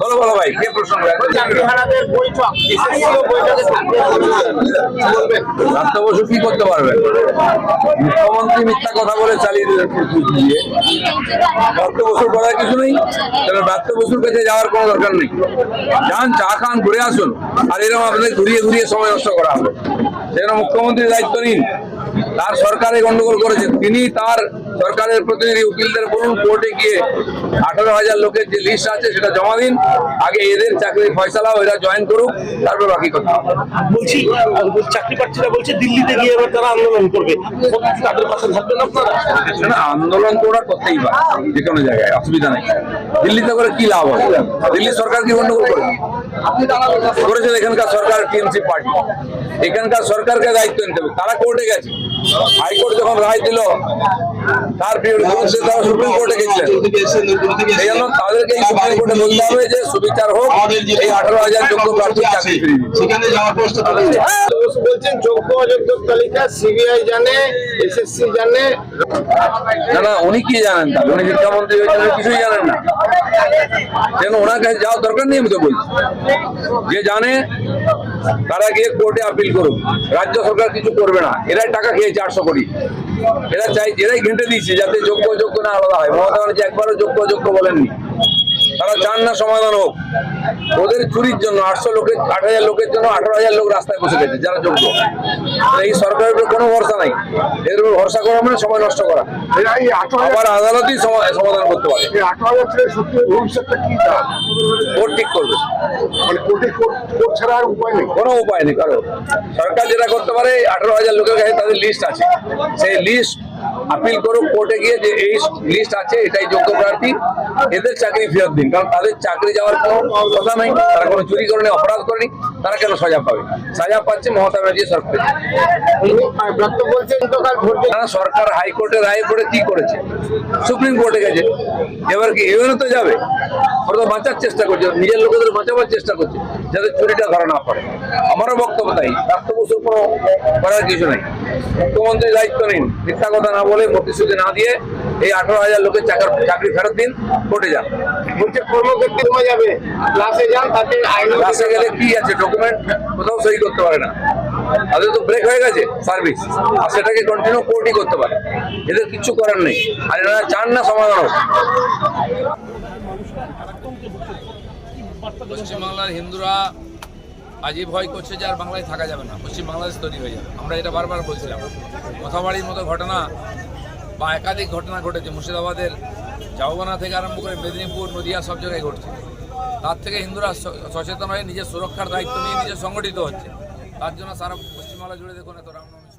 বলো বলো ভাই, কে প্রশ্ন ব্রাত্য বসু কি করতে পারবেন? মুখ্যমন্ত্রী মিথ্যা কথা বলে চালিয়ে দিলেন দিয়ে। ব্রাত্য বসুর করার কিছু নেই, তাহলে ব্রাত্য বসুর কাছে যাওয়ার কোনো দরকার নেই। যান, চা খান, ঘুরে আসুন, আর এরকম আপনাদের ঘুরিয়ে ঘুরিয়ে সময় নষ্ট করা হবে। সেখানে মুখ্যমন্ত্রী দায়িত্ব নিন। তার সরকারে গন্ডগোল করেছে, তিনি তার সরকারের প্রতিনিধি উকিলদের বলুন কোর্টে গিয়ে 18,000 লোকের যে লিস্ট আছে সেটা জমা দিন। আগে এদের চাকরি ফয়সালা, এরা জয়েন করুক, তারপর বাকি কথা। বলছি চাকরি প্রার্থীরা বলছে দিল্লিতে গিয়ে এবার তারা আন্দোলন করবে, তাদের পাশে থাকবেন আপনারা? না, আন্দোলন তো ওরা করতেই পারে যে কোনো জায়গায়, অসুবিধা নেই। দিল্লিতে করে কি লাভ হবে? দিল্লি সরকার কি গন্ডগোল করেছে? এখানকার সরকার টিএমসি পার্টি, এখানকার সরকারকে দায়িত্ব নিতে হবে। তারা কোর্টে গেছে, হাইকোর্ট যখন রায় দিল তার বিরুদ্ধে তারা সুপ্রিম কোর্টে গেছিলেন। এই জন্য তাদেরকে এই সুপ্রিম কোর্টে বলতে হবে যে সুবিচার হোক, এই 18,000 যোগ্য প্রার্থীর চাকরি ফিরিয়ে দিন। সেখানে যাওয়ার প্রশ্ন বলছেন যোগ্য অযোগ্য তালিকা সিবিআই জানে, এসএসসি জানে। না না, উনি কি জানেন? তাহলে উনি শিক্ষামন্ত্রী হয়েছেন, কিছুই জানেন না। যেন ওনার কাছে যাওয়ার দরকার নেই। আমি তো বলছি যে জানে তারা গিয়ে কোর্টে আপিল করুক। রাজ্য সরকার কিছু করবে না, এরাই টাকা খেয়েছে 800 কোটি। এরা চাই, এরাই ঘেঁটে দিচ্ছে যাতে যোগ্য অযোগ্য না আলাদা হয়। মমতা ব্যানার্জি একবারও যোগ্য অযোগ্য বলেননি। তারা চান না সমাধান হোক। ওদের চুরির জন্য 8,000 লোকের জন্য 18,000 লোক রাস্তায় বসে গেছে যারা যোগ্য। এই সরকারের উপর কোনো ভরসা নাই। এর উপর ভরসা করা মানে সময় নষ্ট করা। আবার আদালতই সমাধান করতে পারে। কোর্ট ঠিক করবে, কোনো উপায় নেই। কারণ সরকার যেটা করতে পারে, 18,000 লোকের কাছে তাদের লিস্ট আছে, সেই লিস্ট আপিল করুক কোর্টে গিয়ে যে এই লিস্ট আছে, এটাই যোগ্য প্রার্থী, এদের চাকরি ফেরত দিন। কারণ তাদের চাকরি যাওয়ার কোনো কথা নাই, তারা কোনো চুরি করেনি, অপরাধ করেনি, তারা কেন সাজা পাবে? সাজা পাচ্ছে মমতা ব্যানার্জি সরকার। সরকার হাইকোর্টে রায় পড়ে কি করেছে? সুপ্রিম কোর্টে গেছে, এবার কি এভাবে তো যাবে? ওরা তো বাঁচার চেষ্টা করছে, নিজের লোকেদের বাঁচাবার চেষ্টা করছে যাতে চুরিটা ধরা না পড়ে। আমারও বক্তব্য তাই, ব্রাত্য বসুর কোনো করার কিছু নেই। মুখ্যমন্ত্রী দায়িত্ব নিন, মিথ্যা কথা না বলে, প্রতিশ্রুতি না দিয়ে এই 18,000 লোকের চাকরি ফেরত দিন, কোর্টে যান। বলছে কর্মক্ষেত্রে কমে যাবে, ক্লাসে যান, তাতে ক্লাসে গেলে কি আছে? ডকুমেন্ট কোথাও সই করতে পারে না, তাদের তো ব্রেক হয়ে গেছে সার্ভিস, আর সেটাকে কন্টিনিউ কোর্টই করতে পারে। এদের কিছু করার নেই, আর এনারা চান না সমাধান হোক। পশ্চিমবাংলার হিন্দুরা আজই ভয় করছে যে আর বাংলায় থাকা যাবে না, পশ্চিম বাংলাদেশ তৈরি হয়ে যাবে। আমরা এটা বারবার বলছিলাম। মথাবাড়ির মতো ঘটনা বা একাধিক ঘটনা ঘটেছে, মুর্শিদাবাদের চাওবানা থেকে আরম্ভ করে মেদিনীপুর, নদিয়া সব জায়গায় ঘটছে। তার থেকে হিন্দুরা সচেতন হয়ে নিজের সুরক্ষার দায়িত্ব নিয়ে নিজে সংগঠিত হচ্ছে। তার জন্য সারা পশ্চিমবাংলা জুড়ে দেখুন এত রামনবমী।